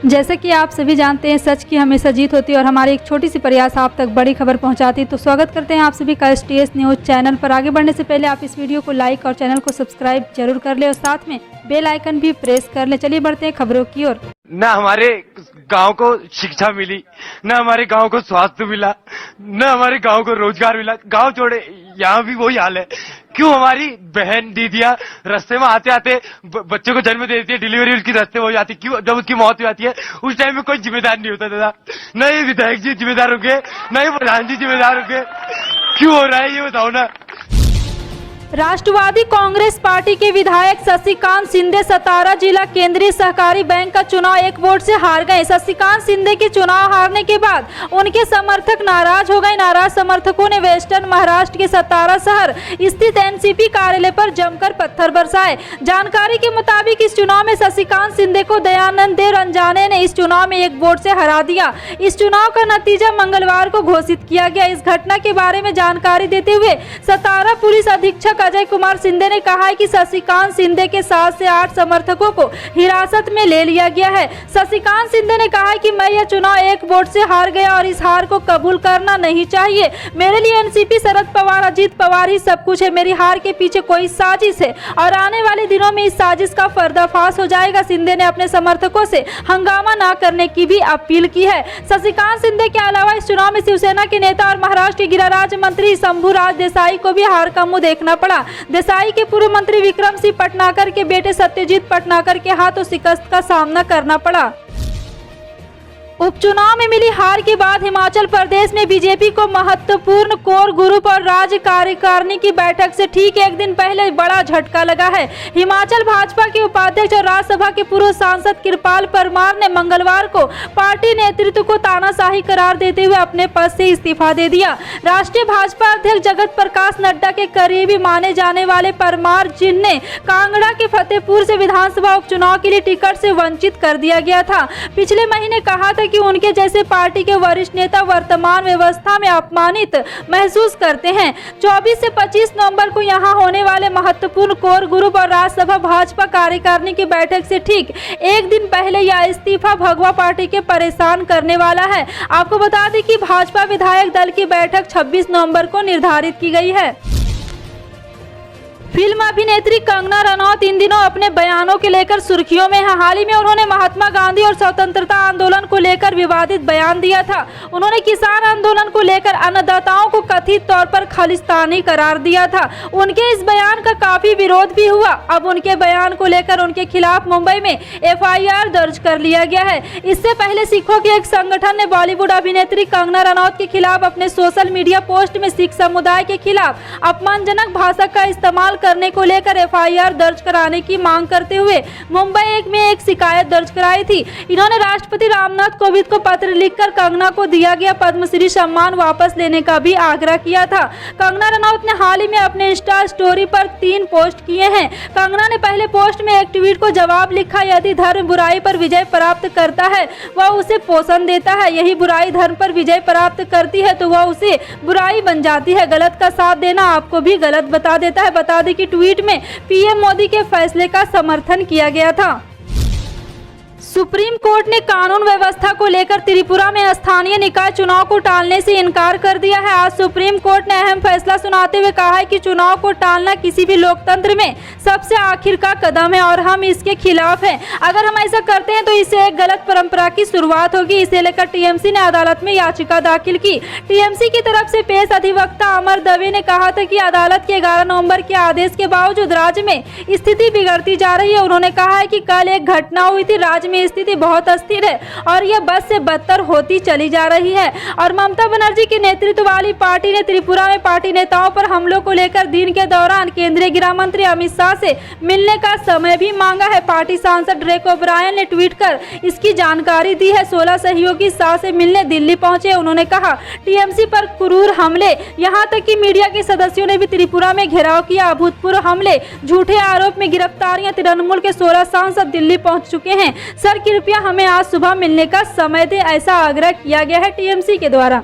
जैसे कि आप सभी जानते हैं, सच की हमेशा जीत होती है और हमारी एक छोटी सी प्रयास आप तक बड़ी खबर पहुंचाती है। तो स्वागत करते हैं आप सभी का STS न्यूज़ चैनल पर। आगे बढ़ने से पहले आप इस वीडियो को लाइक और चैनल को सब्सक्राइब जरूर कर ले और साथ में बेल आइकन भी प्रेस कर ले। चलिए बढ़ते हैं खबरों की ओर। न हमारे गांव को शिक्षा मिली, न हमारे गांव को स्वास्थ्य मिला, न हमारे गांव को रोजगार मिला। गांव छोड़े यहाँ भी वही हाल है। क्यों हमारी बहन दीदियां रास्ते में आते आते बच्चों को जन्म दे देती है, डिलीवरी उसकी रास्ते में हो जाती है। क्यों? जब उसकी मौत हो जाती है उस टाइम में कोई जिम्मेदार नहीं होता दादा। न ये विधायक जी जिम्मेदार होंगे, न ये प्रधान जी जिम्मेदार होंगे। क्यों हो रहा है ये बताओ ना। राष्ट्रवादी कांग्रेस पार्टी के विधायक शशिकांत शिंदे सतारा जिला केंद्रीय सहकारी बैंक का चुनाव एक वोट से हार गए। शशिकांत शिंदे के चुनाव हारने के बाद उनके समर्थक नाराज हो गए। नाराज समर्थकों ने वेस्टर्न महाराष्ट्र के सतारा शहर स्थित एनसीपी कार्यालय पर जमकर पत्थर बरसाए। जानकारी के मुताबिक इस चुनाव में शशिकांत शिंदे को दयानंद देव रंजाने ने इस चुनाव में एक वोट से हरा दिया। इस चुनाव का नतीजा मंगलवार को घोषित किया गया। इस घटना के बारे में जानकारी देते हुए सतारा पुलिस अधीक्षक अजय कुमार शिंदे ने कहा है कि शशिकांत शिंदे के 7 से 8 समर्थकों को हिरासत में ले लिया गया है। शशिकांत शिंदे ने कहा है कि मैं यह चुनाव एक वोट से हार गया और इस हार को कबूल करना नहीं चाहिए। मेरे लिए एनसीपी, शरद पवार, अजीत पवार ही सब कुछ है। मेरी हार के पीछे कोई साजिश है और आने वाले दिनों में इस साजिश का पर्दाफाश हो जाएगा। शिंदे ने अपने समर्थकों से हंगामा न करने की भी अपील की है। शशिकांत शिंदे के अलावा इस चुनाव में शिवसेना के नेता और महाराष्ट्र के गृह राज्य मंत्री शंभूराज देसाई को भी हार का मुंह देखना पड़ा। देसाई के पूर्व मंत्री विक्रम सिंह पटनाकर के बेटे सत्यजीत पटनाकर के हाथों शिकस्त का सामना करना पड़ा। उपचुनाव में मिली हार के बाद हिमाचल प्रदेश में बीजेपी को महत्वपूर्ण कोर ग्रुप और राज्य कार्यकारिणी की बैठक से ठीक एक दिन पहले बड़ा झटका लगा है। हिमाचल भाजपा के उपाध्यक्ष और राज्यसभा के पूर्व सांसद कृपाल परमार ने मंगलवार को पार्टी नेतृत्व को तानाशाही करार देते हुए अपने पद से इस्तीफा दे दिया। राष्ट्रीय भाजपा अध्यक्ष जगत प्रकाश नड्डा के करीबी माने जाने वाले परमार, जिन्हें कांगड़ा के फतेहपुर से विधानसभा उपचुनाव के लिए टिकट से वंचित कर दिया गया था, पिछले महीने कहा था कि उनके जैसे पार्टी के वरिष्ठ नेता वर्तमान व्यवस्था में अपमानित महसूस करते हैं। 24 से 25 नवंबर को यहां होने वाले महत्वपूर्ण कोर ग्रुप और राज्यसभा भाजपा कार्यकारिणी की बैठक से ठीक एक दिन पहले यह इस्तीफा भगवा पार्टी के परेशान करने वाला है। आपको बता दें कि भाजपा विधायक दल की बैठक 26 नवंबर को निर्धारित की गई है। फिल्म अभिनेत्री कंगना रनौत इन दिनों अपने बयानों के लेकर सुर्खियों में है। हाल ही में उन्होंने महात्मा गांधी और स्वतंत्रता आंदोलन को लेकर विवादित बयान दिया था। उन्होंने किसान आंदोलन को लेकर अन्नदाताओं को कथित तौर पर खालिस्तानी करार दिया था। उनके इस बयान का काफी विरोध भी हुआ। अब उनके बयान को लेकर उनके खिलाफ मुंबई में FIR दर्ज कर लिया गया है। इससे पहले सिखों के एक संगठन ने बॉलीवुड अभिनेत्री कंगना रनौत के खिलाफ अपने सोशल मीडिया पोस्ट में सिख समुदाय के खिलाफ अपमानजनक भाषा का इस्तेमाल करने को लेकर FIR दर्ज कराने की मांग करते हुए मुंबई में एक शिकायत दर्ज कराई थी। इन्होंने राष्ट्रपति रामनाथ कोविंद को पत्र लिखकर कंगना को दिया गया पद्मश्री सम्मान वापस लेने का भी आग्रह किया था। कंगना रनौत ने हाल ही में अपने इंस्टा स्टोरी पर 3 पोस्ट किए हैं। कंगना ने पहले पोस्ट में एक ट्वीट को जवाब लिखा, यदि धर्म बुराई पर विजय प्राप्त करता है वह उसे पोषण देता है, यही बुराई धर्म पर विजय प्राप्त करती है तो वह उसे बुराई बन जाती है। गलत का साथ देना आपको भी गलत बता देता है। बता दें कि ट्वीट में PM मोदी के फैसले का समर्थन किया गया था। सुप्रीम कोर्ट ने कानून व्यवस्था को लेकर त्रिपुरा में स्थानीय निकाय चुनाव को टालने से इनकार कर दिया है। आज सुप्रीम कोर्ट ने अहम फैसला सुनाते हुए कहा है कि चुनाव को टालना किसी भी लोकतंत्र में सबसे आखिर का कदम है और हम इसके खिलाफ हैं। अगर हम ऐसा करते हैं तो इससे एक गलत परंपरा की शुरुआत होगी। इसे लेकर TMC ने अदालत में याचिका दाखिल की। TMC की तरफ से पेश अधिवक्ता अमर दवे ने कहा था कि अदालत के 11 नवंबर के आदेश के बावजूद राज्य में स्थिति बिगड़ती जा रही है। उन्होंने कहा है कि कल एक घटना हुई थी, राज्य में स्थिति बहुत अस्थिर है और यह बद से बदतर होती चली जा रही है। और ममता बनर्जी के नेतृत्व वाली पार्टी ने त्रिपुरा में पार्टी नेताओं पर हमलों को लेकर दिन के दौरान केंद्रीय गृह मंत्री अमित शाह से मिलने का समय भी मांगा है। पार्टी सांसद ड्रेक ओब्रायन ने ट्वीट कर इसकी जानकारी दी है। 16 सहयोगी शाह से मिलने दिल्ली पहुंचे। उन्होंने कहा TMC पर क्रूर हमले, यहाँ तक कि मीडिया के सदस्यों ने भी त्रिपुरा में घेराव किया। अभूतपूर्व हमले, झूठे आरोप में गिरफ्तारियां, तृणमूल के 16 सांसद दिल्ली पहुंच चुके हैं। सर कृपया हमें आज सुबह मिलने का समय दे, ऐसा आग्रह किया गया है TMC के द्वारा।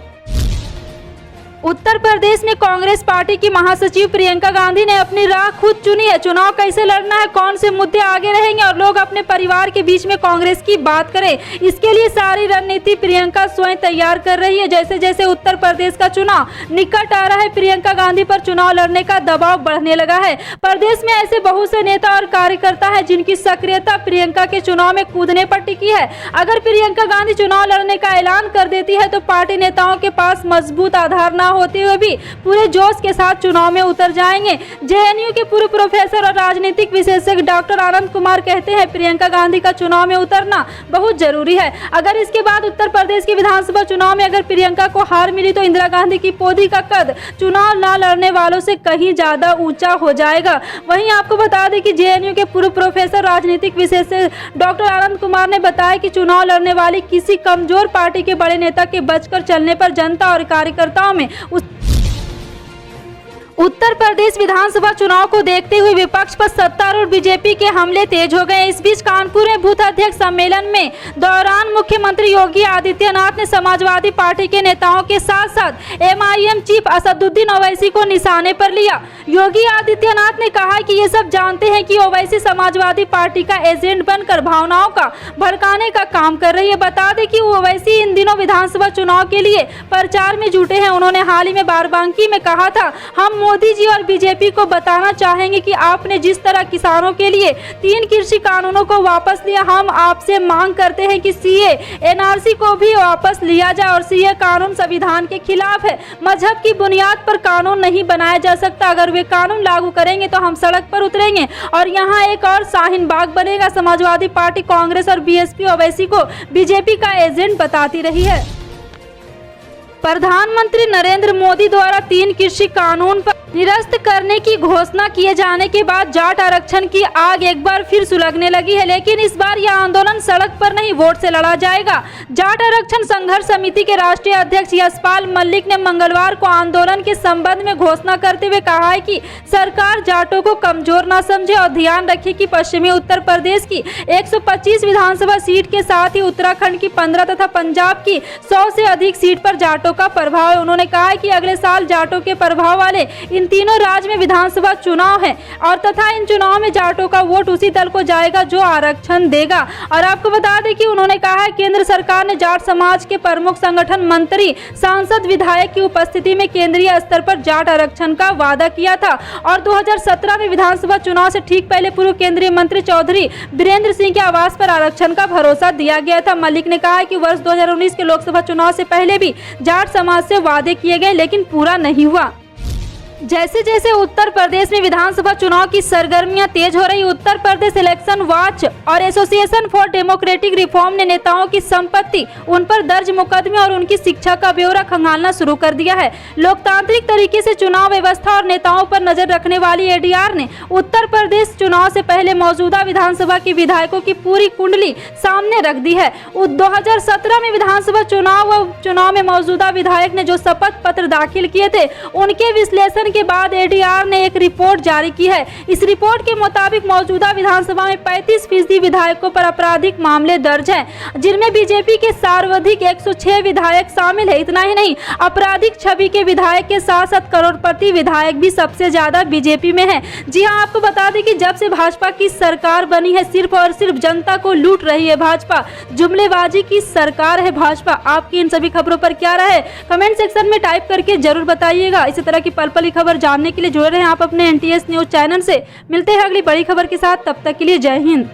उत्तर प्रदेश में कांग्रेस पार्टी की महासचिव प्रियंका गांधी ने अपनी राह खुद चुनी है। चुनाव कैसे लड़ना है, कौन से मुद्दे आगे रहेंगे और लोग अपने परिवार के बीच में कांग्रेस की बात करें, इसके लिए सारी रणनीति प्रियंका स्वयं तैयार कर रही है। जैसे जैसे उत्तर प्रदेश का चुनाव निकट आ रहा है, प्रियंका गांधी पर चुनाव लड़ने का दबाव बढ़ने लगा है। प्रदेश में ऐसे बहुत से नेता और कार्यकर्ता है जिनकी सक्रियता प्रियंका के चुनाव में कूदने पर टिकी है। अगर प्रियंका गांधी चुनाव लड़ने का ऐलान कर देती है तो पार्टी नेताओं के पास मजबूत आधार न होते हुए भी पूरे जोश के साथ चुनाव में उतर जाएंगे। जेएनयू के पूर्व प्रोफेसर और राजनीतिक विशेषज्ञ डॉक्टर आनंद कुमार कहते हैं प्रियंका गांधी का चुनाव में उतरना बहुत जरूरी है। अगर इसके बाद उत्तर प्रदेश के विधानसभा चुनाव में अगर प्रियंका को हार मिली तो इंदिरा गांधी की पौधी का कद चुनाव न लड़ने वालों से कहीं ज्यादा ऊंचा हो जाएगा। वहीं आपको बता दें कि जेएनयू के पूर्व प्रोफेसर राजनीतिक विशेषज्ञ डॉक्टर आनंद कुमार ने बताया कि चुनाव लड़ने वाली किसी कमजोर पार्टी के बड़े नेता के बचकर चलने पर जनता और कार्यकर्ताओं में उत्तर प्रदेश विधानसभा चुनाव को देखते हुए विपक्ष पर सत्तारूढ़ बीजेपी के हमले तेज हो गए। इस बीच कानपुर में बूथ अध्यक्ष सम्मेलन में दौरान मुख्यमंत्री योगी आदित्यनाथ ने समाजवादी पार्टी के नेताओं के साथ साथ एमआईएम चीफ असदुद्दीन ओवैसी को निशाने पर लिया। योगी आदित्यनाथ ने कहा कि ये सब जानते हैं कि ओवैसी समाजवादी पार्टी का एजेंट बनकर भावनाओं का भड़काने का काम कर रही है। बता दें कि ओवैसी इन दिनों विधानसभा चुनाव के लिए प्रचार में जुटे हैं। उन्होंने हाल ही में बाराबंकी में कहा था, हम मोदी जी और बीजेपी को बताना चाहेंगे कि आपने जिस तरह किसानों के लिए 3 कृषि कानूनों को वापस लिया, हम आपसे मांग करते हैं कि सीए एनआरसी को भी वापस लिया जाए और सीए कानून संविधान के खिलाफ है। मजहब की बुनियाद पर कानून नहीं बनाया जा सकता। अगर वे कानून लागू करेंगे तो हम सड़क पर उतरेंगे और यहाँ एक और शाहीन बाग बनेगा। समाजवादी पार्टी, कांग्रेस और बीएसपी ओवैसी को बीजेपी का एजेंट बताती रही है। प्रधानमंत्री नरेंद्र मोदी द्वारा 3 कृषि कानून पर निरस्त करने की घोषणा किए जाने के बाद जाट आरक्षण की आग एक बार फिर सुलगने लगी है, लेकिन इस बार यह आंदोलन सड़क पर नहीं वोट से लड़ा जाएगा। जाट आरक्षण संघर्ष समिति के राष्ट्रीय अध्यक्ष यशपाल मलिक ने मंगलवार को आंदोलन के संबंध में घोषणा करते हुए कहा है कि सरकार जाटों को कमजोर न समझे और ध्यान रखे कि पश्चिमी उत्तर प्रदेश की 125 विधानसभा सीट के साथ ही उत्तराखंड की 15 तथा पंजाब की 100 से अधिक सीट पर जाटों का प्रभाव है। उन्होंने कहा है कि अगले साल जाटों के प्रभाव वाले इन तीनों राज्य में विधानसभा चुनाव है और तथा इन चुनाव में जाटों का वोट उसी दल को जाएगा जो आरक्षण देगा। और आपको बता दें कि उन्होंने कहा है केंद्र सरकार ने जाट समाज के प्रमुख संगठन, मंत्री, सांसद, विधायक की उपस्थिति में केंद्रीय स्तर पर जाट आरक्षण का वादा किया था और 2017 में विधानसभा चुनाव से ठीक पहले पूर्व केंद्रीय मंत्री चौधरी बीरेंद्र सिंह के आवास पर आरक्षण का भरोसा दिया गया था। मलिक ने कहा है कि वर्ष 2019 के लोकसभा चुनाव से पहले भी जाट समाज से वादे किए गए लेकिन पूरा नहीं हुआ। जैसे जैसे उत्तर प्रदेश में विधानसभा चुनाव की सरगर्मियां तेज हो रही, उत्तर प्रदेश इलेक्शन वॉच और एसोसिएशन फॉर डेमोक्रेटिक रिफॉर्म ने नेताओं की संपत्ति, उन पर दर्ज मुकदमे और उनकी शिक्षा का ब्यौरा खंगालना शुरू कर दिया है। लोकतांत्रिक तरीके से चुनाव व्यवस्था और नेताओं पर नजर रखने वाली एडीआर ने उत्तर प्रदेश चुनाव से पहले मौजूदा विधानसभा के विधायकों की पूरी कुंडली सामने रख दी है। 2017 में विधानसभा चुनाव में मौजूदा विधायक ने जो शपथ पत्र दाखिल किए थे, उनके विश्लेषण के बाद एडीआर ने एक रिपोर्ट जारी की है। इस रिपोर्ट के मुताबिक मौजूदा विधानसभा में 35% विधायकों पर आपराधिक मामले दर्ज हैं, जिनमें बीजेपी के सर्वाधिक 106 विधायक शामिल है। इतना ही नहीं, आपराधिक छवि के विधायक के साथ साथ करोड़पति विधायक भी सबसे ज्यादा बीजेपी में है। जी हां, आपको बता दें कि जब से भाजपा की सरकार बनी है, सिर्फ और सिर्फ जनता को लूट रही है भाजपा। जुमलेबाजी की सरकार है भाजपा। आपकी इन सभी खबरों पर क्या राय है, कमेंट सेक्शन में टाइप करके जरूर बताइएगा। इसी तरह की पल-पल खबर जानने के लिए जुड़े रहें आप अपने एनटीएस न्यूज चैनल से। मिलते हैं अगली बड़ी खबर के साथ, तब तक के लिए जय हिंद।